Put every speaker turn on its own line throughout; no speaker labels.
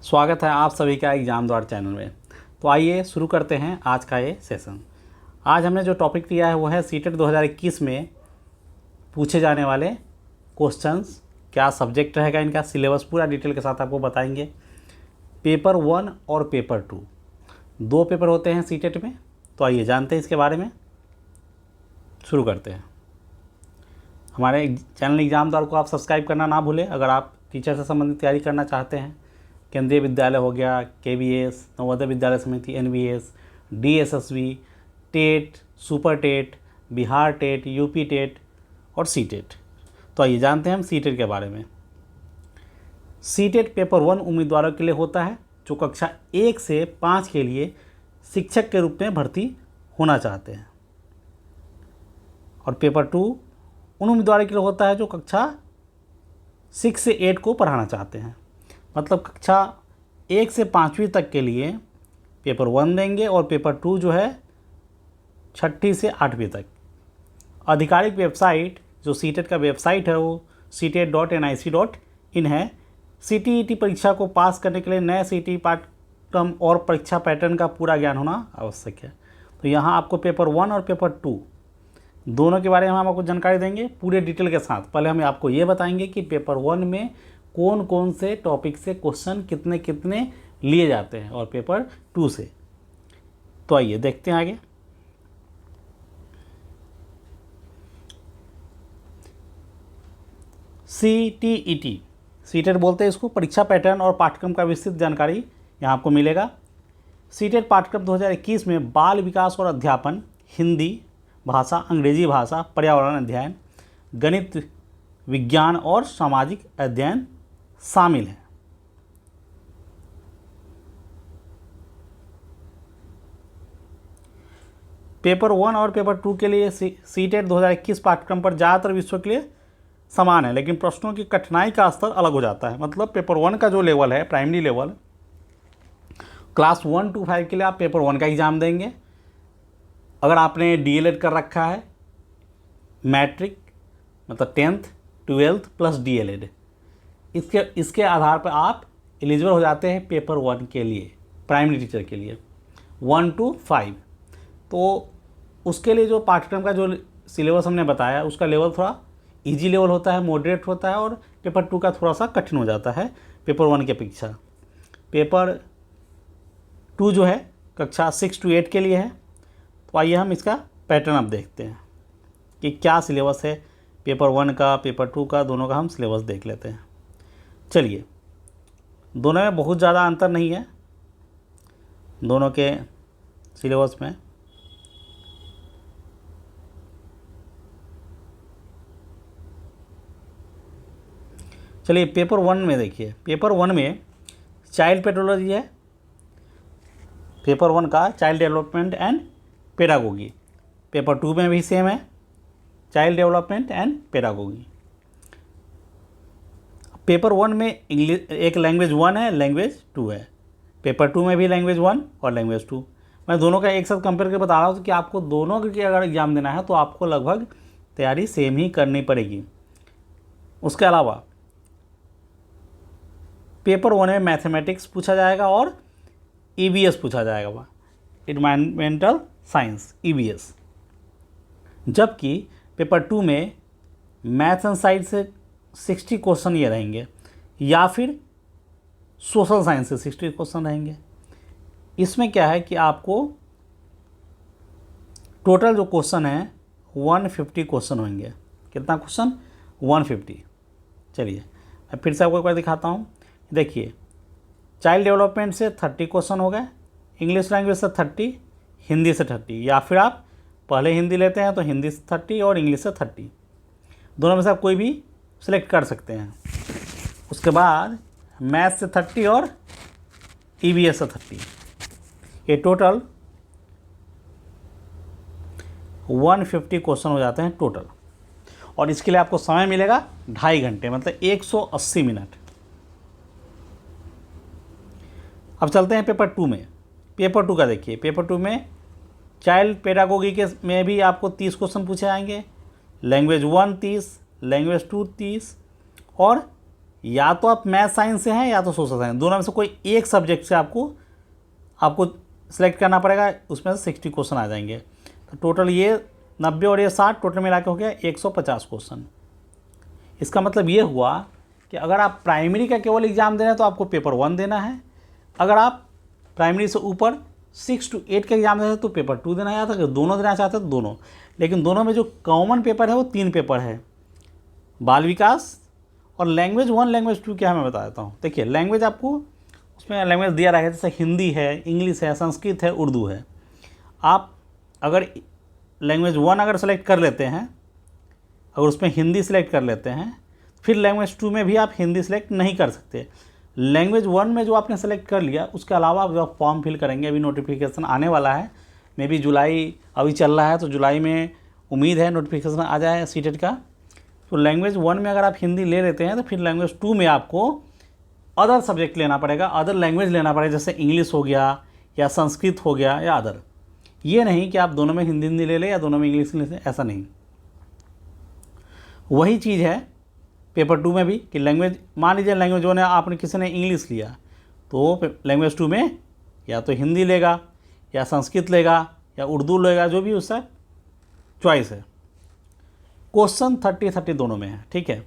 स्वागत है आप सभी का एग्जाम द्वार चैनल में। तो आइए शुरू करते हैं आज का ये सेशन। आज हमने जो टॉपिक लिया है वो है सीटेट 2021 में पूछे जाने वाले क्वेश्चंस, क्या सब्जेक्ट रहेगा इनका, सिलेबस पूरा डिटेल के साथ आपको बताएंगे। पेपर 1 और पेपर 2 दो पेपर होते हैं सीटेट में। तो आइए जानते हैं इसके बारे में, शुरू करते हैं। हमारे चैनल एग्जाम द्वार को आप सब्सक्राइब करना ना भूलें अगर आप टीचर से संबंधित तैयारी करना चाहते हैं। केंद्रीय विद्यालय हो गया, KVS, नवोदय विद्यालय समिति NVS, DSSB, TET, super TET, Bihar TET, UP TET और सीटेट। तो आइए जानते हैं हम सीटेट के बारे में। सीटेट पेपर 1 उम्मीदवारों के लिए होता है जो कक्षा 1 से 5 के लिए शिक्षक के रूप में भर्ती होना चाहते हैं, और पेपर 2 उन उम्मीदवारों के लिए होता है जो कक्षा 6 से 8 को पढ़ाना चाहते हैं। मतलब कक्षा 1 से 5वीं तक के लिए पेपर 1 देंगे और पेपर 2 जो है 6ठी से 8वीं तक। आधिकारिक वेबसाइट जो सीटेट का वेबसाइट है वो ctet.nic.in है। CTET परीक्षा को पास करने के लिए नए CTE पाठ्यक्रम और परीक्षा पैटर्न का पूरा ज्ञान होना आवश्यक है। तो यहाँ आपको पेपर 1 और पेपर 2 दोनों के बारे में हम आपको जानकारी देंगे पूरे डिटेल के साथ। पहले हम आपको ये बताएंगे कि पेपर 1 में कौन कौन से टॉपिक से क्वेश्चन कितने कितने लिए जाते हैं और पेपर 2 से। तो आइए देखते हैं आगे। CTET सीटेट बोलते हैं इसको, परीक्षा पैटर्न और पाठ्यक्रम का विस्तृत जानकारी यहाँ आपको मिलेगा। सीटेट पाठ्यक्रम 2021 में बाल विकास और अध्यापन, हिंदी भाषा, अंग्रेजी भाषा, पर्यावरण अध्ययन, गणित, विज्ञान और सामाजिक अध्ययन शामिल है। पेपर 1 और पेपर 2 के लिए सीटेट 2021 पाठ्यक्रम पर ज़्यादातर विषयों के लिए समान है, लेकिन प्रश्नों की कठिनाई का स्तर अलग हो जाता है। मतलब पेपर 1 का जो लेवल है, प्राइमरी लेवल, क्लास 1 to 5 के लिए आप पेपर 1 का एग्ज़ाम देंगे। अगर आपने DLED कर रखा है, मैट्रिक मतलब 10th 12th प्लस DLED, इसके आधार पर आप एलिजिबल हो जाते हैं पेपर 1 के लिए, प्राइमरी टीचर के लिए 1 to 5। तो उसके लिए जो पाठ्यक्रम का जो सिलेबस हमने बताया उसका लेवल थोड़ा इजी लेवल होता है, मॉडरेट होता है, और पेपर 2 का थोड़ा सा कठिन हो जाता है पेपर 1 की अपेक्षा। पेपर 2 जो है कक्षा 6 to 8 के लिए है। तो आइए हम इसका पैटर्न अब देखते हैं कि क्या सिलेबस है पेपर 1 का, पेपर 2 का, दोनों का हम सिलेबस देख लेते हैं। चलिए, दोनों में बहुत ज़्यादा अंतर नहीं है दोनों के सिलेबस में। चलिए पेपर 1 में देखिए, पेपर 1 में चाइल्ड पेडोलॉजी है, पेपर 1 का child development and pedagogy. Paper 2 में भी सेम है, child development and pedagogy. Paper 1 में इंग्लिश एक लैंग्वेज 1 है, लैंग्वेज 2 है। पेपर 2 में भी लैंग्वेज 1 और लैंग्वेज 2। मैं दोनों का एक साथ कंपेयर करके बता रहा हूँ कि आपको दोनों के अगर एग्ज़ाम देना है तो आपको लगभग तैयारी सेम ही करनी पड़ेगी। उसके अलावा पेपर 1 में मैथमेटिक्स पूछा जाएगा और EVS पूछा जाएगा, एनवायरमेंटल साइंस EVS। जबकि पेपर 2 में मैथ्स एंड साइंस से 60 क्वेश्चन ये रहेंगे, या फिर सोशल साइंस से 60 क्वेश्चन रहेंगे। इसमें क्या है कि आपको टोटल जो क्वेश्चन है 150 क्वेश्चन होंगे। कितना क्वेश्चन? 150। चलिए मैं फिर से आपको एक बार दिखाता हूँ। देखिए, चाइल्ड डेवलपमेंट से 30 क्वेश्चन हो गए, इंग्लिश लैंग्वेज से 30, हिंदी से 30, या फिर आप पहले हिंदी लेते हैं तो हिंदी से 30 और इंग्लिश से 30, दोनों में से आप कोई भी सेलेक्ट कर सकते हैं। उसके बाद मैथ से 30 और EVS से 30, ये टोटल 150 क्वेश्चन हो जाते हैं टोटल। और इसके लिए आपको समय मिलेगा 2.5 घंटे, मतलब 180 मिनट। अब चलते हैं पेपर 2 में। पेपर 2 का देखिए, पेपर 2 में चाइल्ड पेडागोगी के में भी आपको 30 क्वेश्चन पूछे जाएंगे, लैंग्वेज 1 30, लैंग्वेज 2 30 और या तो आप मैथ साइंस से हैं या तो सोशल साइंस, दोनों में से कोई एक सब्जेक्ट से आपको सेलेक्ट करना पड़ेगा, उसमें से 60 क्वेश्चन आ जाएंगे। तो टोटल ये 90 और ये 60 टोटल मिला के हो गया 150 क्वेश्चन। इसका मतलब ये हुआ कि अगर आप प्राइमरी का केवल एग्ज़ाम दे रहे हैं तो आपको पेपर 1 देना है, अगर आप प्राइमरी से ऊपर 6 to 8 का एग्ज़ाम दे रहे हैं तो पेपर 2 देना है, या तो दोनों देना चाहते हैं तो दोनों। लेकिन दोनों में जो कॉमन पेपर है वो 3 पेपर है, बाल विकास और लैंग्वेज 1 लैंग्वेज 2 क्या है मैं बता देता हूँ। देखिए लैंग्वेज आपको उसमें लैंग्वेज दिया रहेगा, जैसे हिंदी है, इंग्लिश है, संस्कृत है, उर्दू है। आप अगर लैंग्वेज 1 अगर सेलेक्ट कर लेते हैं, अगर उसमें हिंदी सेलेक्ट कर लेते हैं, फिर लैंग्वेज 2 में भी आप हिंदी सेलेक्ट नहीं कर सकते। लैंग्वेज 1 में जो आपने सेलेक्ट कर लिया उसके अलावा जब आप फॉर्म फिल करेंगे, अभी नोटिफिकेशन आने वाला है, मे बी जुलाई अभी चल रहा है, तो जुलाई में उम्मीद है नोटिफिकेशन आ जाए सीटेट का। तो लैंग्वेज 1 में अगर आप हिंदी ले लेते हैं तो फिर लैंग्वेज 2 में आपको अदर सब्जेक्ट लेना पड़ेगा, अदर लैंग्वेज लेना पड़ेगा, जैसे इंग्लिश हो गया या संस्कृत हो गया या अदर। ये नहीं कि आप दोनों में हिंदी ले लें या दोनों में इंग्लिश ले लें, ऐसा नहीं। वही चीज़ है पेपर 2 में भी कि लैंग्वेज, मान लीजिए लैंग्वेज 1 आपने किसी ने इंग्लिश लिया तो लैंग्वेज 2 में या तो हिंदी लेगा या संस्कृत लेगा या उर्दू लेगा, जो भी उसका चॉइस है। क्वेश्चन 30 दोनों में है, ठीक है।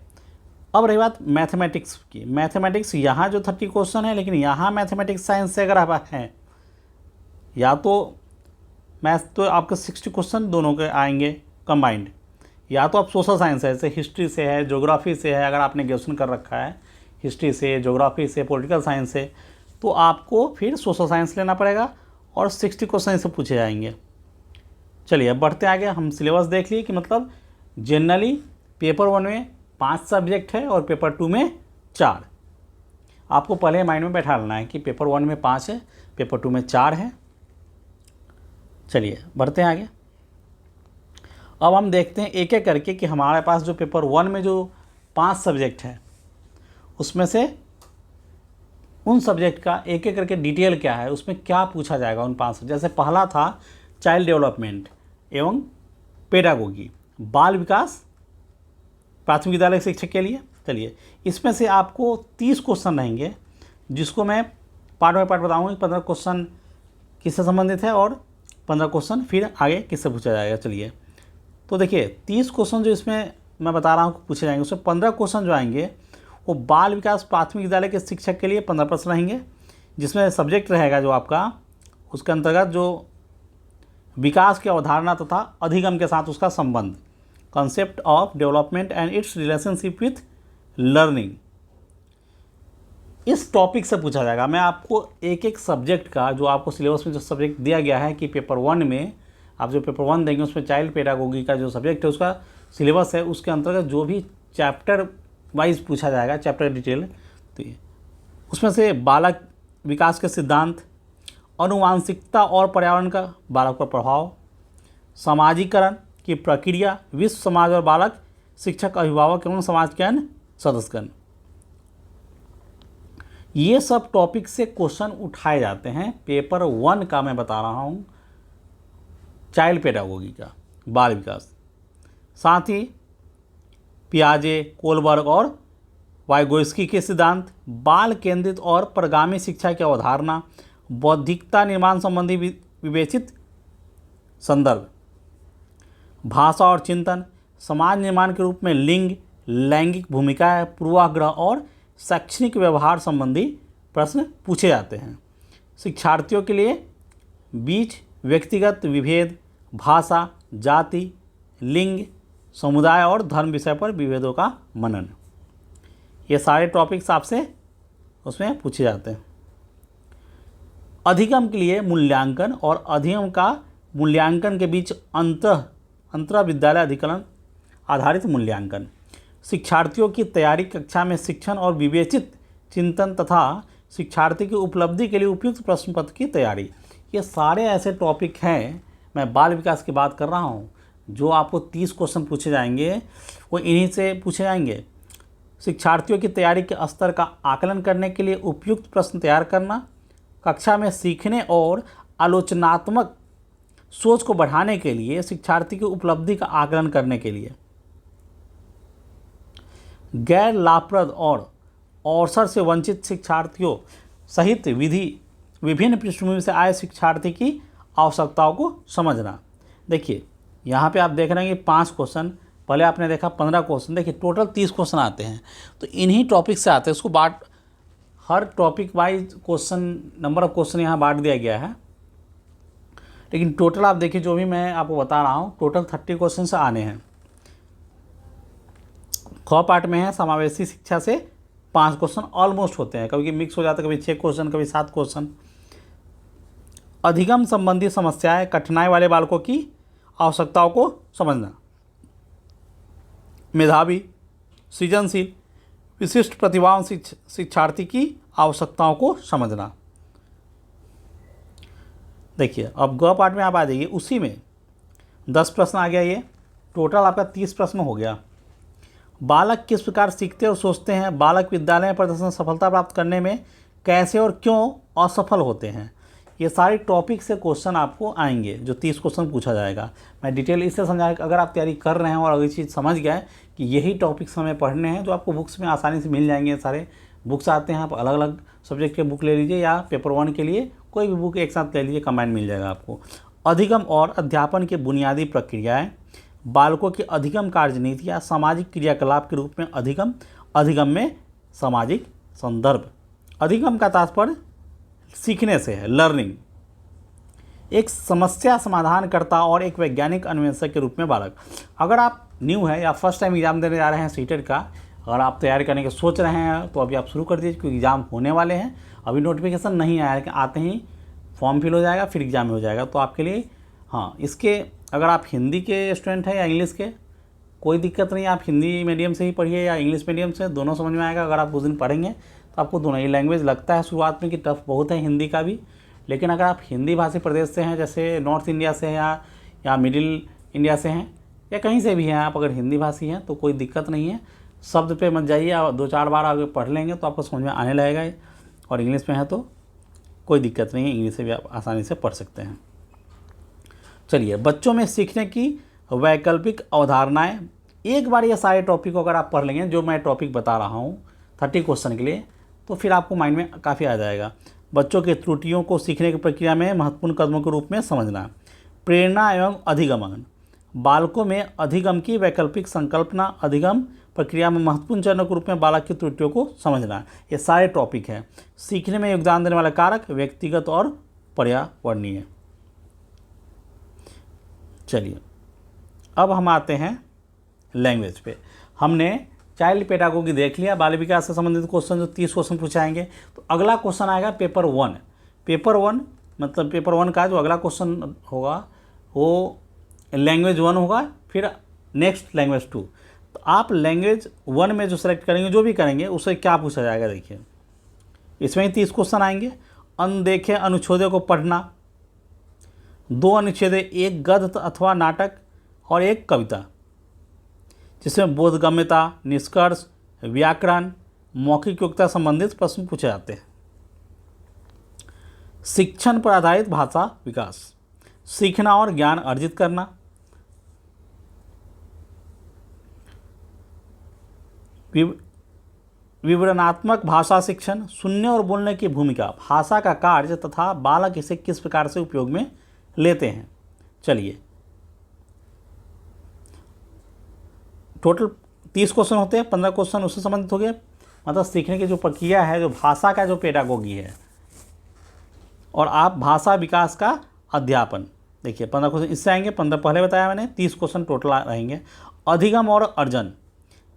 अब रही बात मैथमेटिक्स की, मैथमेटिक्स यहाँ जो 30 क्वेश्चन है, लेकिन यहाँ मैथमेटिक्स साइंस से अगर आप हैं, या तो मैथ तो आपके 60 क्वेश्चन दोनों के आएंगे कंबाइंड, या तो आप सोशल साइंस है, जैसे हिस्ट्री से है, ज्योग्राफी से है, अगर आपने ग्रेजुएशन कर रखा है हिस्ट्री से, ज्योग्राफी से, पॉलिटिकल साइंस से, तो आपको फिर सोशल साइंस लेना पड़ेगा और 60 क्वेश्चन इससे पूछे जाएंगे। चलिए अब बढ़ते आगे, हम सिलेबस देख लिए कि मतलब जनरली पेपर 1 में 5 सब्जेक्ट है और पेपर 2 में 4। आपको पहले माइंड में बैठा लेना है कि पेपर 1 में 5 है, पेपर 2 में 4 है। चलिए बढ़ते हैं आगे। अब हम देखते हैं एक एक करके कि हमारे पास जो पेपर 1 में जो 5 सब्जेक्ट हैं उसमें से उन सब्जेक्ट का एक एक करके डिटेल क्या है, उसमें क्या पूछा जाएगा उन 5। जैसे पहला था चाइल्ड डेवलपमेंट एवं पेडागोगी, बाल विकास प्राथमिक विद्यालय शिक्षक के लिए। चलिए इसमें से आपको 30 क्वेश्चन रहेंगे, जिसको मैं पार्ट बाय पार्ट बताऊँगा। 15 क्वेश्चन किससे संबंधित है और 15 क्वेश्चन फिर आगे किससे पूछा जाएगा। चलिए तो देखिए 30 क्वेश्चन जो इसमें मैं बता रहा हूँ पूछे जाएंगे, उसमें 15 क्वेश्चन जो आएंगे वो बाल विकास प्राथमिक विद्यालय के शिक्षक के लिए 15 प्रश्न रहेंगे, जिसमें सब्जेक्ट रहेगा जो आपका उसके अंतर्गत जो विकास की अवधारणा तथा अधिगम के साथ उसका संबंध, concept of development and it's relationship with learning, इस टॉपिक से पूछा जाएगा। मैं आपको एक एक सब्जेक्ट का, जो आपको सिलेबस में जो सब्जेक्ट दिया गया है कि पेपर 1 में आप जो पेपर 1 देंगे उसमें चाइल्ड पेडागोगी का जो सब्जेक्ट है उसका सिलेबस है, उसके अंतर्गत जो भी चैप्टर वाइज पूछा जाएगा, चैप्टर डिटेल, तो उसमें से बालक विकास के सिद्धांत, अनुवांशिकता और पर्यावरण का बालक पर प्रभाव, सामाजिकरण की प्रक्रिया, विश्व समाज और बालक, शिक्षक, अभिभावक एवं समाज के अन्य सदस्यगण, ये सब टॉपिक से क्वेश्चन उठाए जाते हैं पेपर 1 का। मैं बता रहा हूँ चाइल्ड पेडागोगी का, बाल विकास। साथ ही पियाजे, कोलबर्ग और वाइगोस्की के सिद्धांत, बाल केंद्रित और परगामी शिक्षा की अवधारणा, बौद्धिकता निर्माण संबंधी विवेचित संदर्भ, भाषा और चिंतन, समाज निर्माण के रूप में लिंग, लैंगिक भूमिकाएं, पूर्वाग्रह और शैक्षणिक व्यवहार संबंधी प्रश्न पूछे जाते हैं। शिक्षार्थियों के लिए बीच व्यक्तिगत विभेद, भाषा, जाति, लिंग, समुदाय और धर्म विषय पर विभेदों का मनन, ये सारे टॉपिक्स आपसे उसमें पूछे जाते हैं। अधिगम के लिए मूल्यांकन और अधिगम का मूल्यांकन के बीच अंतर विद्यालय अधिकरण आधारित मूल्यांकन, शिक्षार्थियों की तैयारी कक्षा में शिक्षण और विवेचित चिंतन तथा शिक्षार्थी की उपलब्धि के लिए उपयुक्त प्रश्न पत्र की तैयारी, ये सारे ऐसे टॉपिक हैं। मैं बाल विकास की बात कर रहा हूँ, जो आपको 30 क्वेश्चन पूछे जाएंगे वो इन्हीं से पूछे जाएंगे। शिक्षार्थियों की तैयारी के स्तर का आकलन करने के लिए उपयुक्त प्रश्न तैयार करना, कक्षा में सीखने और आलोचनात्मक सोच को बढ़ाने के लिए, शिक्षार्थी की उपलब्धि का आकलन करने के लिए, गैर लाभप्रद और अवसर से वंचित शिक्षार्थियों सहित विभिन्न पृष्ठभूमि से आए शिक्षार्थी की आवश्यकताओं को समझना। देखिए यहाँ पे आप देख रहे हैं कि 5 क्वेश्चन, पहले आपने देखा 15 क्वेश्चन, देखिए टोटल 30 क्वेश्चन आते हैं। तो इन्हीं टॉपिक से आते हैं, उसको हर topic wise question, number of question यहाँ बांट दिया गया है। लेकिन टोटल आप देखिए, जो भी मैं आपको बता रहा हूँ, टोटल 30 क्वेश्चन से आने हैं। ख पार्ट में है समावेशी शिक्षा से 5 क्वेश्चन ऑलमोस्ट होते हैं, कभी मिक्स हो जाता है, कभी 6 क्वेश्चन, कभी 7 क्वेश्चन। अधिगम संबंधी समस्याएं, कठिनाई वाले बालकों की आवश्यकताओं को समझना। मेधावी, सृजनशील, विशिष्ट प्रतिभावान शिक्षार्थी की आवश्यकताओं को समझना। देखिए अब ग पार्ट में आप आ जाइए, उसी में 10 प्रश्न आ गया, ये टोटल आपका 30 प्रश्न हो गया। बालक किस प्रकार सीखते और सोचते हैं, बालक विद्यालय में प्रदर्शन सफलता प्राप्त करने में कैसे और क्यों असफल होते हैं, ये सारे टॉपिक से क्वेश्चन आपको आएंगे, जो 30 क्वेश्चन पूछा जाएगा। मैं डिटेल इससे समझाया कि अगर आप तैयारी कर रहे हैं और अगर चीज़ समझ गए कि यही टॉपिक्स हमें पढ़ने हैं, तो आपको बुक्स में आसानी से मिल जाएंगे। सारे बुक्स आते हैं, आप अलग अलग सब्जेक्ट के बुक ले लीजिए, या पेपर 1 के लिए कोई भी बुक एक साथ ले लीजिए, कंबाइंड मिल जाएगा आपको। अधिगम और अध्यापन की बुनियादी प्रक्रियाएँ, बालकों की अधिगम कार्यनीतियाँ, सामाजिक क्रियाकलाप के रूप में अधिगम में सामाजिक संदर्भ। अधिगम का तात्पर्य सीखने से है, लर्निंग। एक समस्या समाधानकर्ता और एक वैज्ञानिक अन्वेषक के रूप में बालक। अगर आप न्यू है या फर्स्ट टाइम एग्जाम देने जा रहे हैं सीटेट का, अगर आप तैयारी करने की सोच रहे हैं, तो अभी आप शुरू कर दीजिए, क्योंकि एग्ज़ाम होने वाले हैं। अभी नोटिफिकेशन नहीं आया है, लेकिन आते ही फॉर्म फिल हो जाएगा, फिर एग्ज़ाम हो जाएगा। तो आपके लिए हाँ, इसके अगर आप हिंदी के स्टूडेंट हैं या इंग्लिश के, कोई दिक्कत नहीं, आप हिंदी मीडियम से ही पढ़िए या इंग्लिश मीडियम से, दोनों समझ में आएगा। अगर आप उस दिन पढ़ेंगे तो आपको दोनों ही लैंग्वेज लगता है शुरुआत में कि टफ बहुत है हिंदी का भी, लेकिन अगर आप हिंदी भाषी प्रदेश से हैं, जैसे नॉर्थ इंडिया से हैं या मिडिल इंडिया से हैं, या कहीं से भी हैं आप, अगर हिंदी भाषी हैं तो कोई दिक्कत नहीं है। शब्द पे मत जाइए, आप 2-4 बार आगे पढ़ लेंगे तो आपको समझ में आने लगेगा। और इंग्लिश में है तो कोई दिक्कत नहीं है, इंग्लिश से भी आप आसानी से पढ़ सकते हैं। चलिए, बच्चों में सीखने की वैकल्पिक अवधारणाएं। एक बार ये सारे टॉपिक को अगर आप पढ़ लेंगे, जो मैं टॉपिक बता रहा हूँ 30 क्वेश्चन के लिए, तो फिर आपको माइंड में काफ़ी आ जाएगा। बच्चों की त्रुटियों को सीखने की प्रक्रिया में महत्वपूर्ण कदमों के रूप में समझना। प्रेरणा एवं अधिगमन, बालकों में अधिगम की वैकल्पिक संकल्पना, अधिगम प्रक्रिया में महत्वपूर्ण चरणों के रूप में बालक की त्रुटियों को समझना। ये सारे टॉपिक हैं। सीखने में योगदान देने वाले कारक, व्यक्तिगत और पर्यावरणीय। चलिए अब हम आते हैं लैंग्वेज पे। हमने चाइल्ड पेडागोगी देख लिया, बाल विकास से संबंधित क्वेश्चन जो 30 क्वेश्चन पूछाएंगे। तो अगला क्वेश्चन आएगा पेपर 1। पेपर 1 मतलब पेपर 1 का जो अगला क्वेश्चन होगा वो लैंग्वेज 1 होगा, फिर नेक्स्ट लैंग्वेज 2। तो आप लैंग्वेज 1 में जो सेलेक्ट करेंगे, जो भी करेंगे, उससे क्या पूछा जाएगा, देखिए इसमें ही 30 क्वेश्चन आएंगे। अनदेखे अनुच्छेदों को पढ़ना, 2 अनुच्छेद, एक गद्य अथवा नाटक और एक कविता, जिसमें बोधगम्यता, निष्कर्ष, व्याकरण, मौखिक योग्यता संबंधित प्रश्न पूछे जाते हैं। शिक्षण पर आधारित भाषा विकास, सीखना और ज्ञान अर्जित करना। विवरणात्मक भाषा शिक्षण, सुनने और बोलने की भूमिका, भाषा का कार्य तथा बालक इसे किस प्रकार से उपयोग में लेते हैं। चलिए, टोटल 30 क्वेश्चन होते हैं, 15 क्वेश्चन उससे संबंधित हो गए। मतलब सीखने की जो प्रक्रिया है, जो भाषा का जो पेडागोगी है, और आप भाषा विकास का अध्यापन। देखिए 15 क्वेश्चन इससे आएंगे, 15 पहले बताया मैंने, 30 क्वेश्चन टोटल रहेंगे। अधिगम और अर्जन,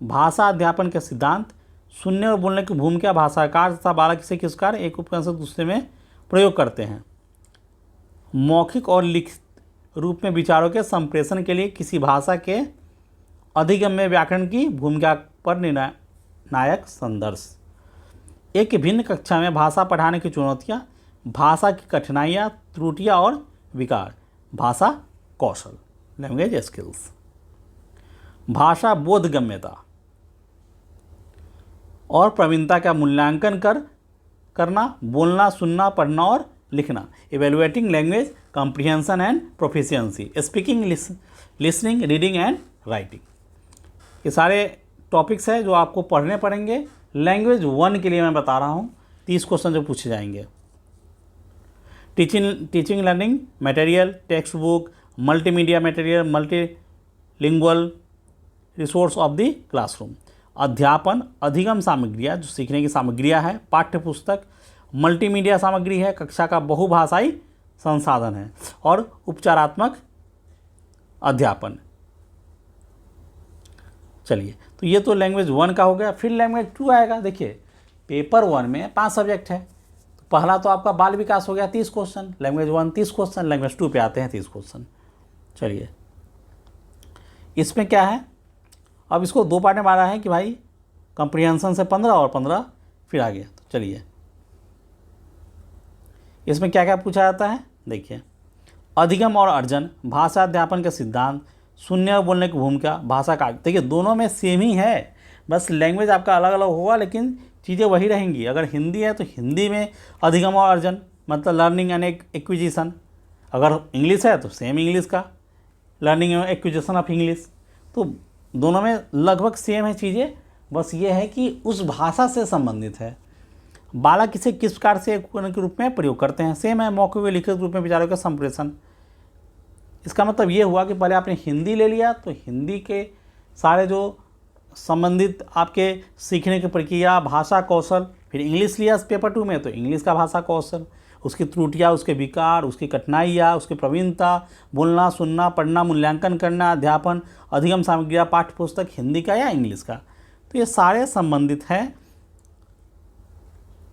भाषा अध्यापन के सिद्धांत, सुनने और बोलने की भूमिका, भाषा कार्य तथा बालक से किस कार्य एक उपकरण से दूसरे में प्रयोग करते हैं। मौखिक और लिखित रूप में विचारों के संप्रेषण के लिए किसी भाषा के अधिगम में व्याकरण की भूमिका पर निर्णायक संदर्भ। एक भिन्न कक्षा में भाषा पढ़ाने की चुनौतियाँ, भाषा की कठिनाइयाँ, त्रुटियाँ और विकार, भाषा कौशल, लैंग्वेज स्किल्स। भाषा बोधगम्यता और प्रवीणता का मूल्यांकन करना, बोलना, सुनना, पढ़ना और लिखना। Evaluating language comprehension and proficiency, speaking, listening, reading and writing. ये सारे टॉपिक्स हैं जो आपको पढ़ने पड़ेंगे लैंग्वेज 1 के लिए मैं बता रहा हूँ 30 क्वेश्चन जो पूछे जाएंगे। Teaching learning material, text book, multimedia material, multilingual resource of the classroom. अध्यापन अधिगम सामग्रियाँ, जो सीखने की सामग्रियाँ है, पाठ्य पुस्तक, मल्टीमीडिया सामग्री है, कक्षा का बहुभाषाई संसाधन है, और उपचारात्मक अध्यापन। चलिए, तो ये तो लैंग्वेज 1 का हो गया। फिर लैंग्वेज 2 आएगा। देखिए, पेपर 1 में 5 सब्जेक्ट है, तो पहला तो आपका बाल विकास हो गया 30 क्वेश्चन, लैंग्वेज 1 30 क्वेश्चन, लैंग्वेज 2 पे आते हैं 30 क्वेश्चन। चलिए, इसमें क्या है, अब इसको 2 पार्ट में बांटा है कि भाई कंप्रीहेंशन से 15 और 15 फिर आगे। तो चलिए, इसमें क्या क्या पूछा जाता है, देखिए, अधिगम और अर्जन, भाषा अध्यापन के सिद्धांत, सुनने और बोलने की भूमिका, भाषा का। देखिए, दोनों में सेम ही है, बस लैंग्वेज आपका अलग अलग होगा लेकिन चीज़ें वही रहेंगी। अगर हिंदी है तो हिंदी में अधिगम और अर्जन मतलब लर्निंग एंड एक्विजिशन, अगर इंग्लिश है तो सेम इंग्लिश का learning and acquisition of English. तो दोनों में लगभग सेम है चीज़ें, बस ये है कि उस भाषा से संबंधित है। बालक इसे किस प्रकार से उपकरण के रूप में प्रयोग करते हैं, सेम है। मौखिक व लिखित रूप में विचारों का संप्रेषण। इसका मतलब ये हुआ कि पहले आपने हिंदी ले लिया तो हिंदी के सारे जो संबंधित आपके सीखने की प्रक्रिया, भाषा कौशल, फिर इंग्लिश लिया पेपर 2 में तो इंग्लिश का भाषा कौशल, उसकी त्रुटियाँ, उसके विकार, उसकी कठिनाइयाँ, उसकी प्रवीणता, बोलना, सुनना, पढ़ना, मूल्यांकन करना, अध्यापन, अधिगम सामग्रियाँ, पाठ्य पुस्तक हिंदी का या इंग्लिश का, तो ये सारे संबंधित हैं।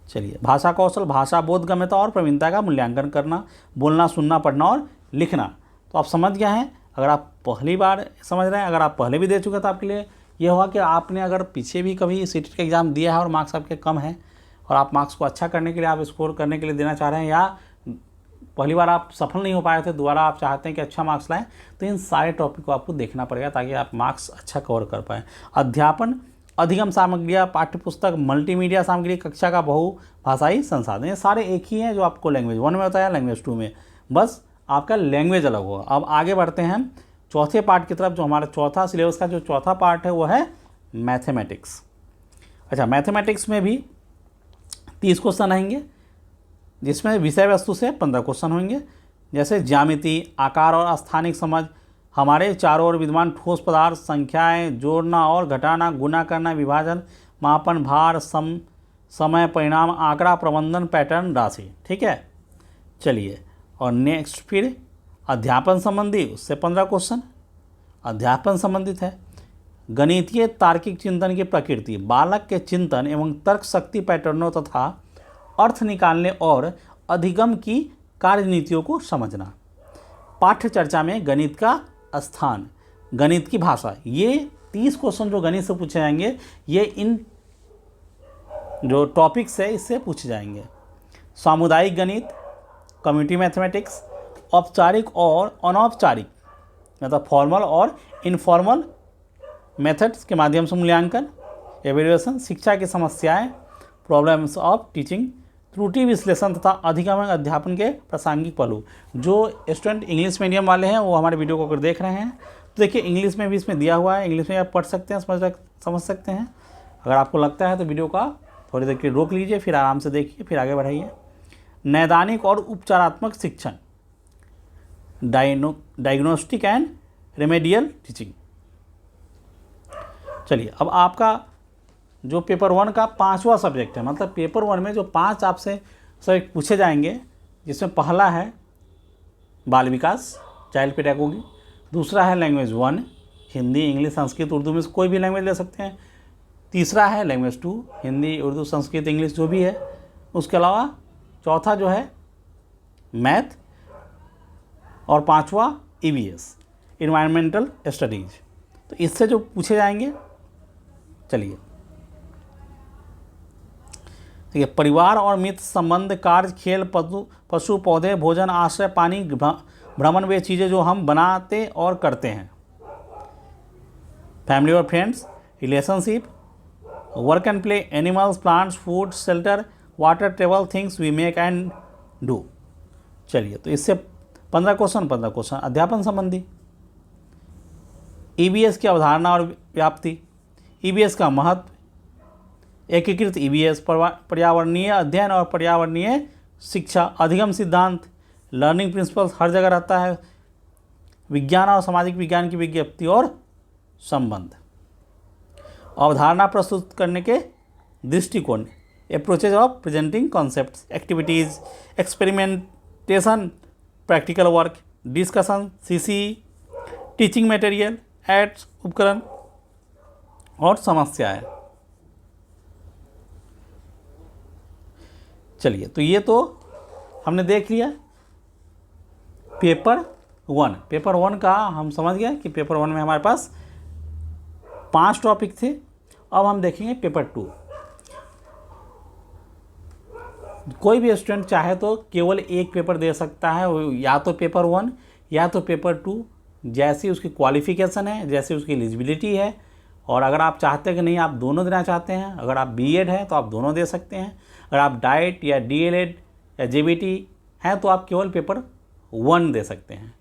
चलिए, भाषा कौशल, भाषा बोधगम्यता और प्रवीणता का मूल्यांकन करना, बोलना, सुनना, पढ़ना और लिखना। तो आप समझ गए हैं। अगर आप पहली बार समझ रहे हैं, अगर आप पहले भी दे चुके तो आपके लिए ये होगा कि आपने अगर पीछे भी कभी सीटेट का एग्ज़ाम दिया है और मार्क्स आपके कम हैं और आप मार्क्स को अच्छा करने के लिए, आप स्कोर करने के लिए देना चाह रहे हैं, या पहली बार आप सफल नहीं हो पाए थे, दोबारा आप चाहते हैं कि अच्छा मार्क्स लाएं, तो इन सारे टॉपिक को आपको देखना पड़ेगा ताकि आप मार्क्स अच्छा कवर कर पाएँ। अध्यापन, अधिगम सामग्रियाँ, पाठ्य पुस्तक, मल्टीमीडिया सामग्री, कक्षा का बहुभाषाई संसाधन, ये सारे एक ही हैं जो आपको लैंग्वेज 1 में बताया, लैंग्वेज 2 में, बस आपका लैंग्वेज अलग होगा। अब आगे बढ़ते हैं हम चौथे पार्ट की तरफ। जो हमारा चौथा सिलेबस का जो चौथा पार्ट है वो है मैथमेटिक्स। अच्छा, मैथमेटिक्स में भी 30 क्वेश्चन आएंगे, जिसमें विषय वस्तु से 15 क्वेश्चन होंगे, जैसे ज्यामिति, आकार और स्थानिक समझ, हमारे चारों ओर विद्यमान ठोस पदार्थ, संख्याएं, जोड़ना और घटाना, गुना करना, विभाजन, मापन, भार, समय, परिणाम, आंकड़ा, प्रबंधन, पैटर्न, राशि। ठीक है, चलिए, और नेक्स्ट फिर अध्यापन संबंधी, उससे 15 क्वेश्चन अध्यापन संबंधित है। गणितीय तार्किक चिंतन की प्रकृति, बालक के चिंतन एवं तर्क शक्ति, पैटर्नों तथा अर्थ निकालने और अधिगम की कार्यनीतियों को समझना। पाठ्य चर्चा में गणित का स्थान, गणित की भाषा, ये 30 क्वेश्चन जो गणित से पूछे जाएंगे, ये इन जो टॉपिक्स है इससे पूछे जाएंगे। सामुदायिक गणित, कम्युनिटी मैथमेटिक्स, औपचारिक और अनौपचारिक मतलब फॉर्मल और इनफॉर्मल मेथड्स के माध्यम से मूल्यांकन, एवेल्युएशन, शिक्षा की समस्याएं, प्रॉब्लम्स ऑफ टीचिंग, त्रुटि विश्लेषण तथा अधिगम अध्यापन के प्रासंगिक पहलू। जो स्टूडेंट इंग्लिश मीडियम वाले हैं वो हमारे वीडियो को अगर देख रहे हैं तो देखिए, इंग्लिश में भी इसमें दिया हुआ है, इंग्लिश में आप पढ़ सकते हैं, समझ सकते हैं। अगर आपको लगता है तो वीडियो का थोड़ी देर के लिए रोक लीजिए, फिर आराम से देखिए, फिर आगे बढ़ाइए। नैदानिक और उपचारात्मक शिक्षण, डायग्नोस्टिक एंड रेमेडियल टीचिंग। चलिए, अब आपका जो पेपर 1 का 5वां सब्जेक्ट है, मतलब पेपर 1 में जो 5 आपसे सब्जेक्ट पूछे जाएंगे, जिसमें पहला है बाल विकास, चाइल्ड पेडागोगी, दूसरा है लैंग्वेज 1 हिंदी, इंग्लिश, संस्कृत, उर्दू में से कोई भी लैंग्वेज ले सकते हैं, तीसरा है लैंग्वेज 2 हिंदी, उर्दू, संस्कृत, इंग्लिश जो भी है, उसके अलावा चौथा जो है मैथ, और 5वां EVS इन्वायरमेंटल स्टडीज। तो इससे जो पूछे जाएंगे, चलिए देखिए, परिवार और मित्र संबंध, कार्य, खेल, पशु, पौधे, भोजन, आश्रय, पानी, भ्रमण, वे चीज़ें जो हम बनाते और करते हैं। फैमिली और friends, relationship, work and play, animals, plants, food, shelter, water, travel, things we make and do. चलिए, तो इससे 15 क्वेश्चन अध्यापन संबंधी। EVS की अवधारणा और व्याप्ति, EVS का महत्व, एकीकृत ईवीएस, पर्यावरणीय अध्ययन और पर्यावरणीय शिक्षा, अधिगम सिद्धांत, लर्निंग प्रिंसिपल्स हर जगह रहता है, विज्ञान और सामाजिक विज्ञान की विज्ञप्ति और संबंध, अवधारणा प्रस्तुत करने के दृष्टिकोण, approaches of presenting concepts, activities, experimentation, practical work, discussion, CC, teaching material, aids, उपकरण और समस्याएं। चलिए, तो ये तो हमने देख लिया पेपर 1। पेपर 1 का हम समझ गए कि पेपर 1 में हमारे पास 5 टॉपिक थे। अब हम देखेंगे पेपर 2। कोई भी स्टूडेंट चाहे तो केवल एक पेपर दे सकता है, या तो पेपर 1 या तो पेपर 2, जैसी उसकी क्वालिफ़िकेशन है, जैसी उसकी एलिजिबिलिटी है। और अगर आप चाहते हैं कि नहीं आप दोनों देना चाहते हैं, अगर आप बीएड हैं तो आप दोनों दे सकते हैं, अगर आप डाइट या डीएलएड या जेबीटी हैं तो आप केवल पेपर 1 दे सकते हैं,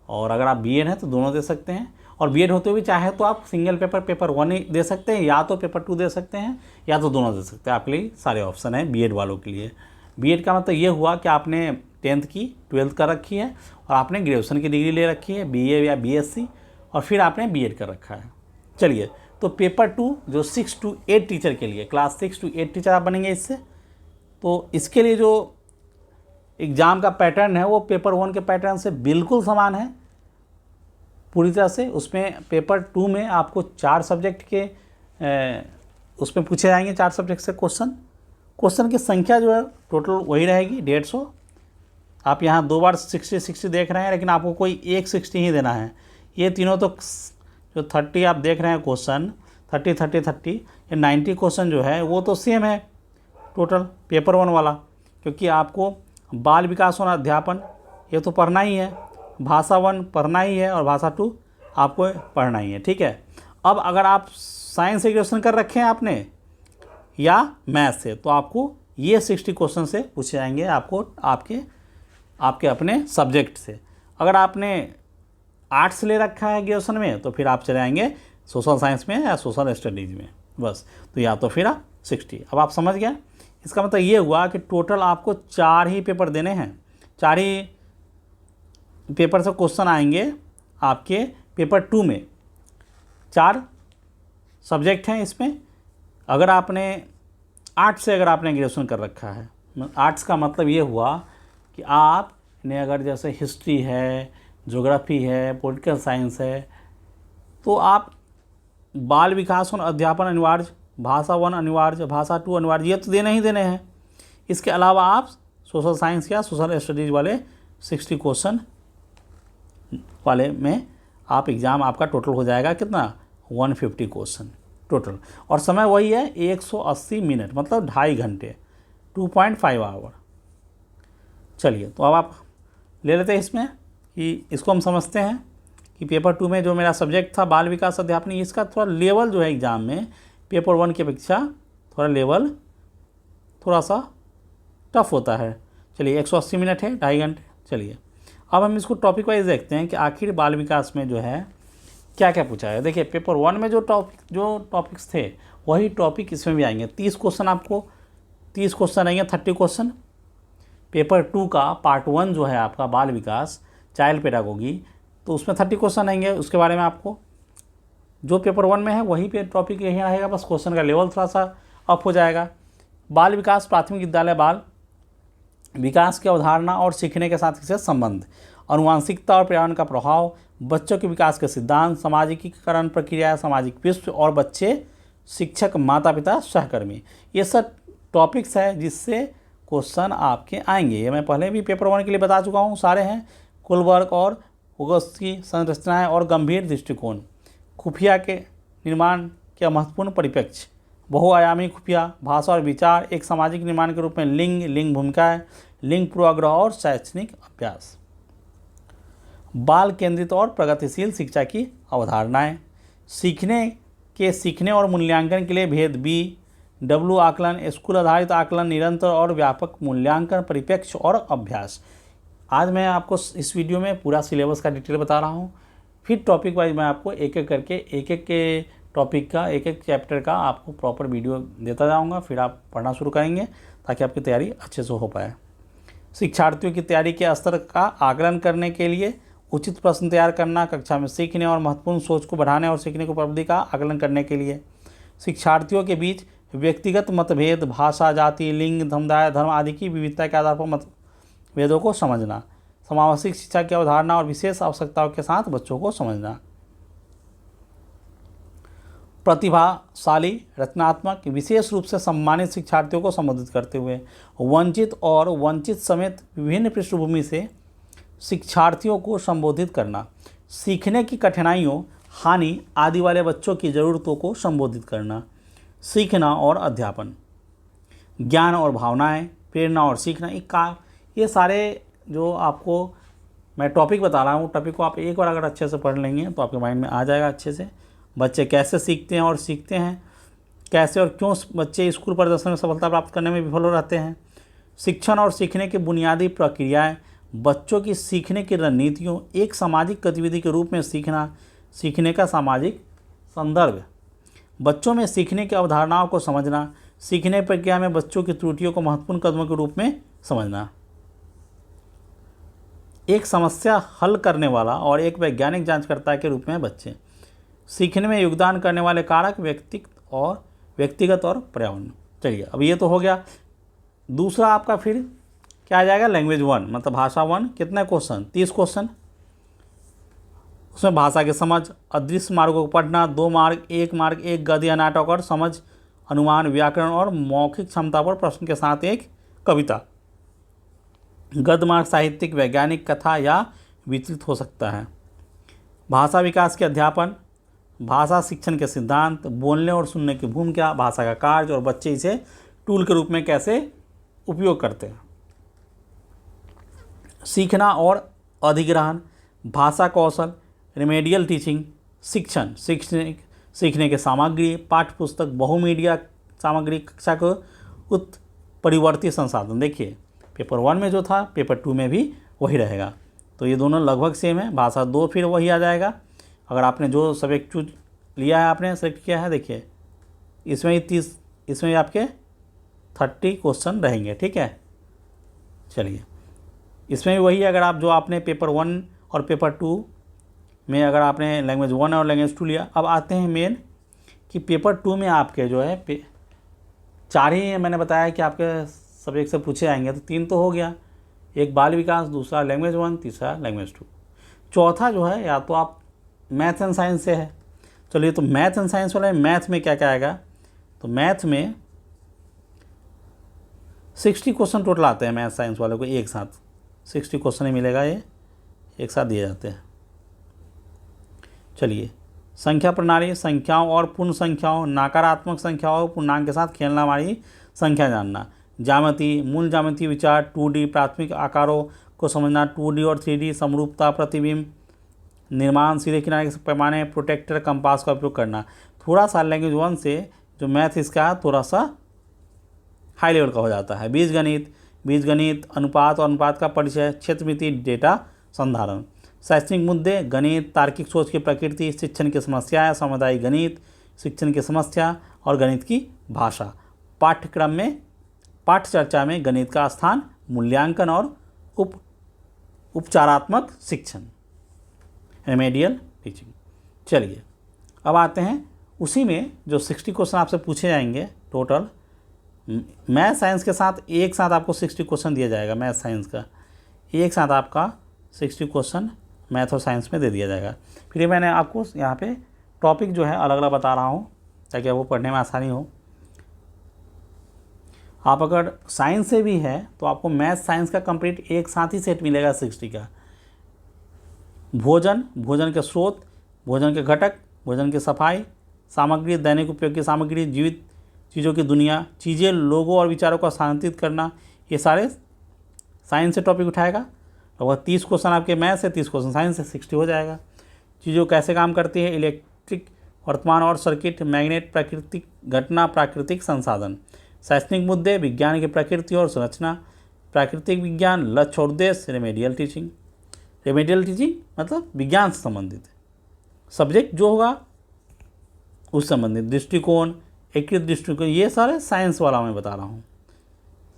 और अगर आप बीएड हैं तो दोनों दे सकते हैं। और बीएड होते हुए चाहे तो आप सिंगल पेपर 1 ही दे सकते हैं, या तो पेपर 2 दे सकते हैं, या तो दोनों दे सकते हैं। आपके लिए सारे ऑप्शन हैं बीएड वालों के लिए। बीएड का मतलब ये हुआ कि आपने 10th की 12th कर रखी है और आपने ग्रेजुएशन की डिग्री ले रखी है, बीए या बीएससी, और फिर आपने बीएड कर रखा है। चलिए, तो पेपर 2 जो 6 to 8 टीचर के लिए, क्लास 6 to 8 टीचर आप बनेंगे इससे। तो इसके लिए जो एग्ज़ाम का पैटर्न है वो पेपर 1 के पैटर्न से बिल्कुल समान है पूरी तरह से। उसमें पेपर 2 में आपको 4 सब्जेक्ट के उसमें पूछे जाएंगे, 4 सब्जेक्ट से क्वेश्चन की संख्या जो है टोटल वही रहेगी 150। आप यहाँ 2 बार 60 देख रहे हैं, लेकिन आपको कोई एक 60 ही देना है। ये तीनों तो जो 30 आप देख रहे हैं क्वेश्चन, 30, ये 90 क्वेश्चन जो है वो तो सेम है टोटल पेपर 1 वाला, क्योंकि आपको बाल विकास और अध्यापन ये तो पढ़ना ही है, भाषा 1 पढ़ना ही है और भाषा 2 आपको पढ़ना ही है। ठीक है। अब अगर आप साइंस से ग्रेजुएशन कर रखे हैं आपने या मैथ से, तो आपको ये 60 क्वेश्चन से पूछे जाएंगे आपको आपके अपने सब्जेक्ट से। अगर आपने आर्ट्स ले रखा है ग्रेजुएशन में तो फिर आप चले आएंगे सोशल साइंस में या सोशल स्टडीज़ में, बस। तो या तो फिर आप 60। अब आप समझ गए, इसका मतलब ये हुआ कि टोटल आपको 4 ही पेपर देने हैं, 4 ही पेपर से क्वेश्चन आएंगे आपके पेपर 2 में। 4 सब्जेक्ट हैं इसमें। अगर आपने आर्ट्स से ग्रेजुएशन कर रखा है, आर्ट्स का मतलब ये हुआ कि आपने अगर जैसे हिस्ट्री है, ज्योग्राफी है, पॉलिटिकल साइंस है, तो आप बाल विकास और अध्यापन अनिवार्य, भाषा 1 अनिवार्य, भाषा 2 अनिवार्य, ये तो देने ही देने हैं। इसके अलावा आप सोशल साइंस या सोशल स्टडीज़ वाले 60 क्वेश्चन वाले में आप एग्ज़ाम आपका टोटल हो जाएगा कितना, 150 क्वेश्चन टोटल। और समय वही है 180 मिनट, मतलब 2.5 घंटे, 2.5 आवर। चलिए, तो अब आप ले लेते हैं इसमें कि इसको हम समझते हैं कि पेपर 2 में जो मेरा सब्जेक्ट था बाल विकास अध्यापन, इसका थोड़ा लेवल जो है एग्ज़ाम में पेपर 1 की अपेक्षा थोड़ा लेवल थोड़ा सा टफ होता है। चलिए, 180 मिनट है, 2.5 घंटे। चलिए, अब हम इसको टॉपिक वाइज देखते हैं कि आखिर बाल विकास में जो है क्या क्या पूछा है। देखिए, पेपर 1 में जो टॉपिक्स थे वही टॉपिक इसमें भी आएंगे। 30 क्वेश्चन आपको 30 क्वेश्चन आएंगे, 30 क्वेश्चन। पेपर 2 का पार्ट 1 जो है आपका बाल विकास चाइल्ड पेडागोगी, तो उसमें 30 क्वेश्चन आएंगे। उसके बारे में आपको जो पेपर 1 में है वही पे टॉपिक यही रहेगा, बस क्वेश्चन का लेवल थोड़ा सा अप हो जाएगा। बाल विकास प्राथमिक विद्यालय बाल विकास की अवधारणा और सीखने के साथ इससे संबंध, अनुवांशिकता और पर्यावरण का प्रभाव, बच्चों के विकास के सिद्धांत, सामाजिकीकरण प्रक्रिया, सामाजिक विश्व और बच्चे, शिक्षक, माता पिता, सहकर्मी, ये सब टॉपिक्स हैं जिससे क्वेश्चन आपके आएंगे। ये मैं पहले भी पेपर 1 के लिए बता चुका हूँ, सारे हैं। कुल वर्ग और ओगस की संरचनाएं और गंभीर दृष्टिकोण, खुफिया के निर्माण के महत्वपूर्ण परिप्रेक्ष्य, बहुआयामी खुफिया, भाषा और विचार एक सामाजिक निर्माण के रूप में, लिंग भूमिकाएं, लिंग पूर्वाग्रह और शैक्षणिक अभ्यास, बाल केंद्रित और प्रगतिशील शिक्षा की अवधारणाएं, सीखने और मूल्यांकन के लिए भेद BW आकलन, स्कूल आधारित आकलन, निरंतर और व्यापक मूल्यांकन, परिप्रेक्ष्य और अभ्यास। आज मैं आपको इस वीडियो में पूरा सिलेबस का डिटेल बता रहा हूँ, फिर टॉपिक वाइज मैं आपको एक एक करके एक एक के टॉपिक का, एक एक चैप्टर का आपको प्रॉपर वीडियो देता जाऊंगा, फिर आप पढ़ना शुरू करेंगे ताकि आपकी तैयारी अच्छे से हो पाए। शिक्षार्थियों की तैयारी के स्तर का आकलन करने के लिए उचित प्रश्न तैयार करना, कक्षा में सीखने और महत्वपूर्ण सोच को बढ़ाने और सीखने की उपलब्धि का आकलन करने के लिए शिक्षार्थियों के बीच व्यक्तिगत मतभेद, भाषा, जाति, लिंग, समुदाय, धर्म आदि की विविधता के आधार पर मतभेदों को समझना, समावेशिक शिक्षा की अवधारणा और विशेष आवश्यकताओं के साथ बच्चों को समझना, प्रतिभाशाली, रचनात्मक, विशेष रूप से सम्मानित शिक्षार्थियों को संबोधित करते हुए वंचित और वंचित समेत विभिन्न पृष्ठभूमि से शिक्षार्थियों को संबोधित करना, सीखने की कठिनाइयों, हानि आदि वाले बच्चों की ज़रूरतों को संबोधित करना, सीखना और अध्यापन, ज्ञान और भावनाएं, प्रेरणा और सीखना, ये सारे जो आपको मैं टॉपिक बता रहा हूँ, टॉपिक को आप एक बार अगर अच्छे से पढ़ लेंगे तो आपके माइंड में आ जाएगा अच्छे से। बच्चे कैसे सीखते हैं और सीखते हैं कैसे, और क्यों बच्चे स्कूल प्रदर्शन में सफलता प्राप्त करने में विफल रहते हैं, शिक्षण और सीखने की बुनियादी प्रक्रियाएं, बच्चों की सीखने की रणनीतियों, एक सामाजिक गतिविधि के रूप में सीखना, सीखने का सामाजिक संदर्भ, बच्चों में सीखने की अवधारणाओं को समझना, सीखने प्रक्रिया में बच्चों की त्रुटियों को महत्वपूर्ण कदमों के रूप में समझना, एक समस्या हल करने वाला और एक वैज्ञानिक जांचकर्ता के रूप में बच्चे, सीखने में योगदान करने वाले कारक व्यक्तिगत और पर्यावरण। चलिए, अब ये तो हो गया। दूसरा आपका फिर क्या आ जाएगा, लैंग्वेज 1 मतलब भाषा 1। कितने क्वेश्चन, 30 क्वेश्चन। उसमें भाषा की समझ, अदृश्य मार्गों को पढ़ना, 2 मार्ग, 1 मार्ग, एक गद्य या नाटक और समझ, अनुमान, व्याकरण और मौखिक क्षमता पर प्रश्न के साथ एक कविता। गद्य मार्ग साहित्यिक, वैज्ञानिक, कथा या विचलित हो सकता है। भाषा विकास के अध्यापन, भाषा शिक्षण के सिद्धांत, बोलने और सुनने की भूमिका, भाषा का कार्य और बच्चे इसे टूल के रूप में कैसे उपयोग करते हैं। सीखना और अधिग्रहण, भाषा कौशल, रेमेडियल टीचिंग, शिक्षण, सीखने के सामग्री, पाठ्य पुस्तक, बहुमीडिया सामग्री, कक्षा को उत्परिवर्ती संसाधन। देखिए पेपर 1 में जो था पेपर 2 में भी वही रहेगा, तो ये दोनों लगभग सेम है। भाषा 2 फिर वही आ जाएगा। अगर आपने जो सब्जेक्ट चूज लिया है, आपने सेलेक्ट किया है, देखिए इसमें आपके 30 क्वेश्चन रहेंगे, ठीक है। चलिए, इसमें भी वही है। अगर आप जो आपने पेपर 1 और पेपर 2 में अगर आपने लैंग्वेज 1 और लैंग्वेज 2 लिया, अब आते हैं मेन कि पेपर 2 में आपके जो है 4 ही मैंने बताया कि आपके सब्जेक्ट से पूछे जाएंगे, तो 3 तो हो गया, एक बाल विकास, दूसरा लैंग्वेज 1, तीसरा लैंग्वेज 2। चौथा जो है या तो आप मैथ एंड साइंस से है। चलिए, तो मैथ एंड साइंस वाले मैथ में क्या क्या आएगा, तो मैथ में 60 क्वेश्चन टोटल आते हैं मैथ साइंस वाले को एक साथ। 60 क्वेश्चन ही मिलेगा, ये एक साथ दिए जाते हैं। चलिए, संख्या प्रणाली, संख्याओं और पूर्ण संख्याओं, नकारात्मक संख्याओं पूर्णांक के साथ खेलना वाली संख्या जानना, ज्यामिति, मूल ज्यामिति विचार, 2D प्राथमिक आकारों को समझना, 2D और 3D समरूपता, प्रतिबिंब निर्माण, सीधे किनारे के पैमाने, प्रोटेक्टर, कंपास का उपयोग करना। थोड़ा सा लैंग्वेज 1 से जो मैथ इसका थोड़ा सा हाई लेवल का हो जाता है। बीजगणित, अनुपात और अनुपात का परिचय, क्षेत्रमिति, डेटा संधारण, शैक्षणिक मुद्दे, गणित, तार्किक सोच की प्रकृति, शिक्षण की समस्याएं, सामुदायिक गणित, शिक्षण की समस्या और गणित की भाषा। पाठ्यक्रम में पाठ्यचर्चा में गणित का स्थान, मूल्यांकन और उपचारात्मक शिक्षण, रेमेडियल टीचिंग। चलिए, अब आते हैं उसी में जो 60 क्वेश्चन आपसे पूछे जाएंगे टोटल। मैथ साइंस के साथ एक साथ आपको 60 क्वेश्चन दिया जाएगा। मैथ साइंस का एक साथ आपका 60 क्वेश्चन मैथ और साइंस में दे दिया जाएगा। फिर मैंने आपको यहाँ पे टॉपिक जो है अलग अलग बता रहा हूँ ताकि वो पढ़ने में आसानी हो। आप अगर साइंस से भी है तो आपको मैथ साइंस का कंप्लीट एक साथ ही सेट मिलेगा 60 का। भोजन के स्रोत, भोजन के घटक, भोजन की सफाई, सामग्री, दैनिक उपयोग की सामग्री, जीवित चीज़ों की दुनिया, चीज़ें, लोगों और विचारों को स्थानांतरित करना, ये सारे साइंस से टॉपिक उठाएगा। लगभग 30 क्वेश्चन आपके मैथ से, 30 क्वेश्चन साइंस से, 60 हो जाएगा। चीज़ों कैसे काम करती है, इलेक्ट्रिक, वर्तमान और सर्किट, मैग्नेट, प्राकृतिक घटना, प्राकृतिक संसाधन, शैक्षणिक मुद्दे, विज्ञान की प्रकृति और संरचना, प्राकृतिक विज्ञान, लक्ष्य और उद्देश्य, रेमेडियल टीचिंग। रेमेडियल टीचिंग मतलब विज्ञान से संबंधित है। सब्जेक्ट जो होगा उस संबंधित दृष्टिकोण, एकीकृत दृष्टिकोण, ये सारे साइंस वाला मैं बता रहा हूँ।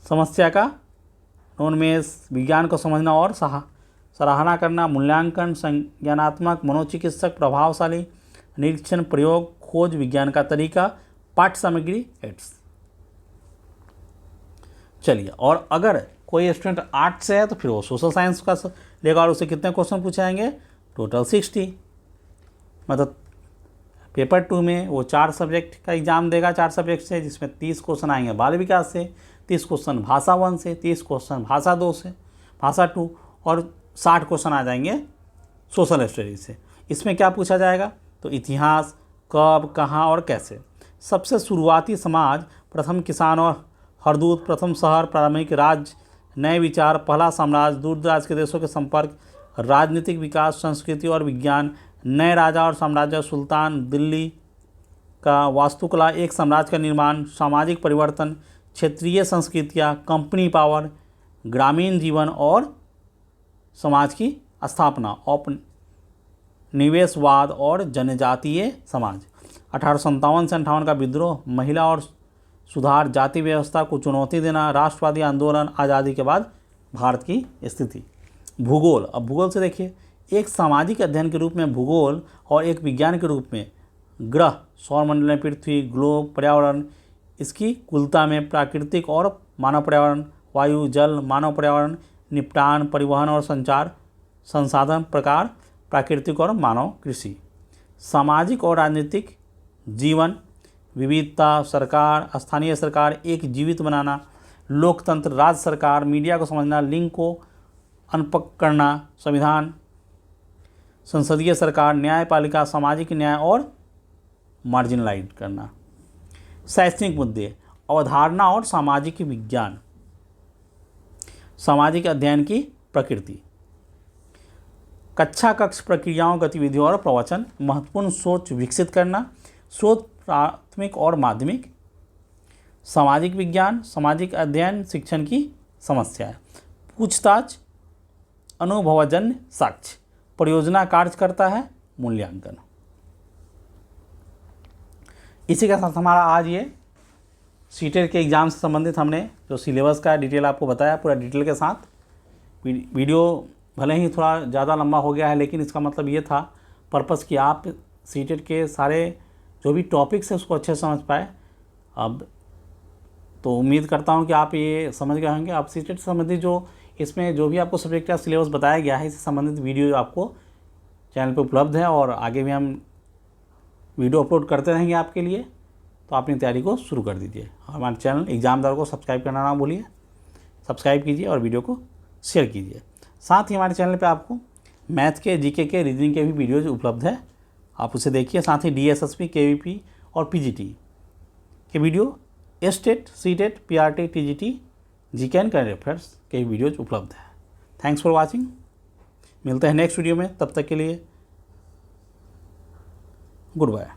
समस्या का नोनमेष, विज्ञान को समझना और सराहना करना, मूल्यांकन, संज्ञानात्मक, मनोचिकित्सक, प्रभावशाली, निरीक्षण, प्रयोग, खोज, विज्ञान का तरीका, पाठ्य सामग्री, एड्स। चलिए, और अगर कोई स्टूडेंट आर्ट से है तो फिर वो सोशल साइंस का लेगा और उससे कितने क्वेश्चन पूछे जाएंगे? टोटल 60। मतलब पेपर 2 में वो 4 सब्जेक्ट का एग्जाम देगा, 4 सब्जेक्ट से, जिसमें 30 क्वेश्चन आएंगे बाल विकास से, 30 क्वेश्चन भाषा 1 से, 30 क्वेश्चन भाषा 2 से, भाषा 2, और 60 क्वेश्चन आ जाएंगे सोशल स्टडीज से। इसमें क्या पूछा जाएगा? तो इतिहास, कब, कहाँ और कैसे। सबसे शुरुआती समाज, प्रथम किसान और हरदूत, प्रथम शहर, प्रारंभिक राज्य, नए विचार, पहला साम्राज्य, दूरदराज के देशों के संपर्क, राजनीतिक विकास, संस्कृति और विज्ञान, नए राजा और साम्राज्य, सुल्तान, दिल्ली का वास्तुकला, एक साम्राज्य का निर्माण, सामाजिक परिवर्तन, क्षेत्रीय संस्कृतियाँ, कंपनी पावर, ग्रामीण जीवन और समाज की स्थापना, औपनिवेशवाद और जनजातीय समाज, 1857 से 58 का विद्रोह, महिला और सुधार, जाति व्यवस्था को चुनौती देना, राष्ट्रवादी आंदोलन, आज़ादी के बाद भारत की स्थिति। भूगोल, अब भूगोल से देखिए, एक सामाजिक अध्ययन के रूप में भूगोल और एक विज्ञान के रूप में ग्रह, सौरमंडल में पृथ्वी, ग्लोब, पर्यावरण, इसकी कुलता में प्राकृतिक और मानव पर्यावरण, वायु, जल, मानव पर्यावरण, निपटान, परिवहन और संचार, संसाधन प्रकार, प्राकृतिक और मानव कृषि, सामाजिक और राजनीतिक जीवन, विविधता, सरकार, स्थानीय सरकार, एक जीवित बनाना, लोकतंत्र, राज्य सरकार, मीडिया को समझना, लिंग को अनपक करना, संविधान, संसदीय सरकार, न्यायपालिका, सामाजिक न्याय और मार्जिनलाइज करना। शैक्षणिक मुद्दे, अवधारणा और सामाजिक विज्ञान, सामाजिक अध्ययन की प्रकृति, कक्षा कक्ष प्रक्रियाओं, गतिविधियों और प्रवचन, महत्वपूर्ण सोच विकसित करना, शोध प्राथमिक और माध्यमिक, सामाजिक विज्ञान, सामाजिक अध्ययन, शिक्षण की समस्याएं, पूछताछ, अनुभवजन्य साक्ष्य, परियोजना कार्य करता है, मूल्यांकन। इसी के साथ हमारा आज ये सीटेट के एग्ज़ाम से संबंधित हमने जो सिलेबस का डिटेल आपको बताया, पूरा डिटेल के साथ। वीडियो भले ही थोड़ा ज़्यादा लंबा हो गया है, लेकिन इसका मतलब ये था पर्पस कि आप सीटेट के सारे जो भी टॉपिक्स है उसको अच्छे से समझ पाए। अब तो उम्मीद करता हूँ कि आप ये समझ गए होंगे। आप सीटेट से संबंधित जो इसमें जो भी आपको सब्जेक्ट का सिलेबस बताया गया है, इससे संबंधित वीडियो आपको चैनल पे उपलब्ध है, और आगे भी हम वीडियो अपलोड करते रहेंगे आपके लिए। तो अपनी तैयारी को शुरू कर दीजिए। हमारे चैनल एग्जामदार को सब्सक्राइब करना ना भूलिए, सब्सक्राइब कीजिए और वीडियो को शेयर कीजिए। साथ ही हमारे चैनल पे आपको मैथ के, जीके के, रीजनिंग के भी वीडियोज उपलब्ध है, आप उसे देखिए। साथ ही DSSP, KVP और PGT के video, state, CTET, PRT, TGT, GK and current affairs के वीडियोज उपलब्ध है। Thanks for watching. मिलते हैं नेक्स्ट वीडियो में, तब तक के लिए गुड बाय।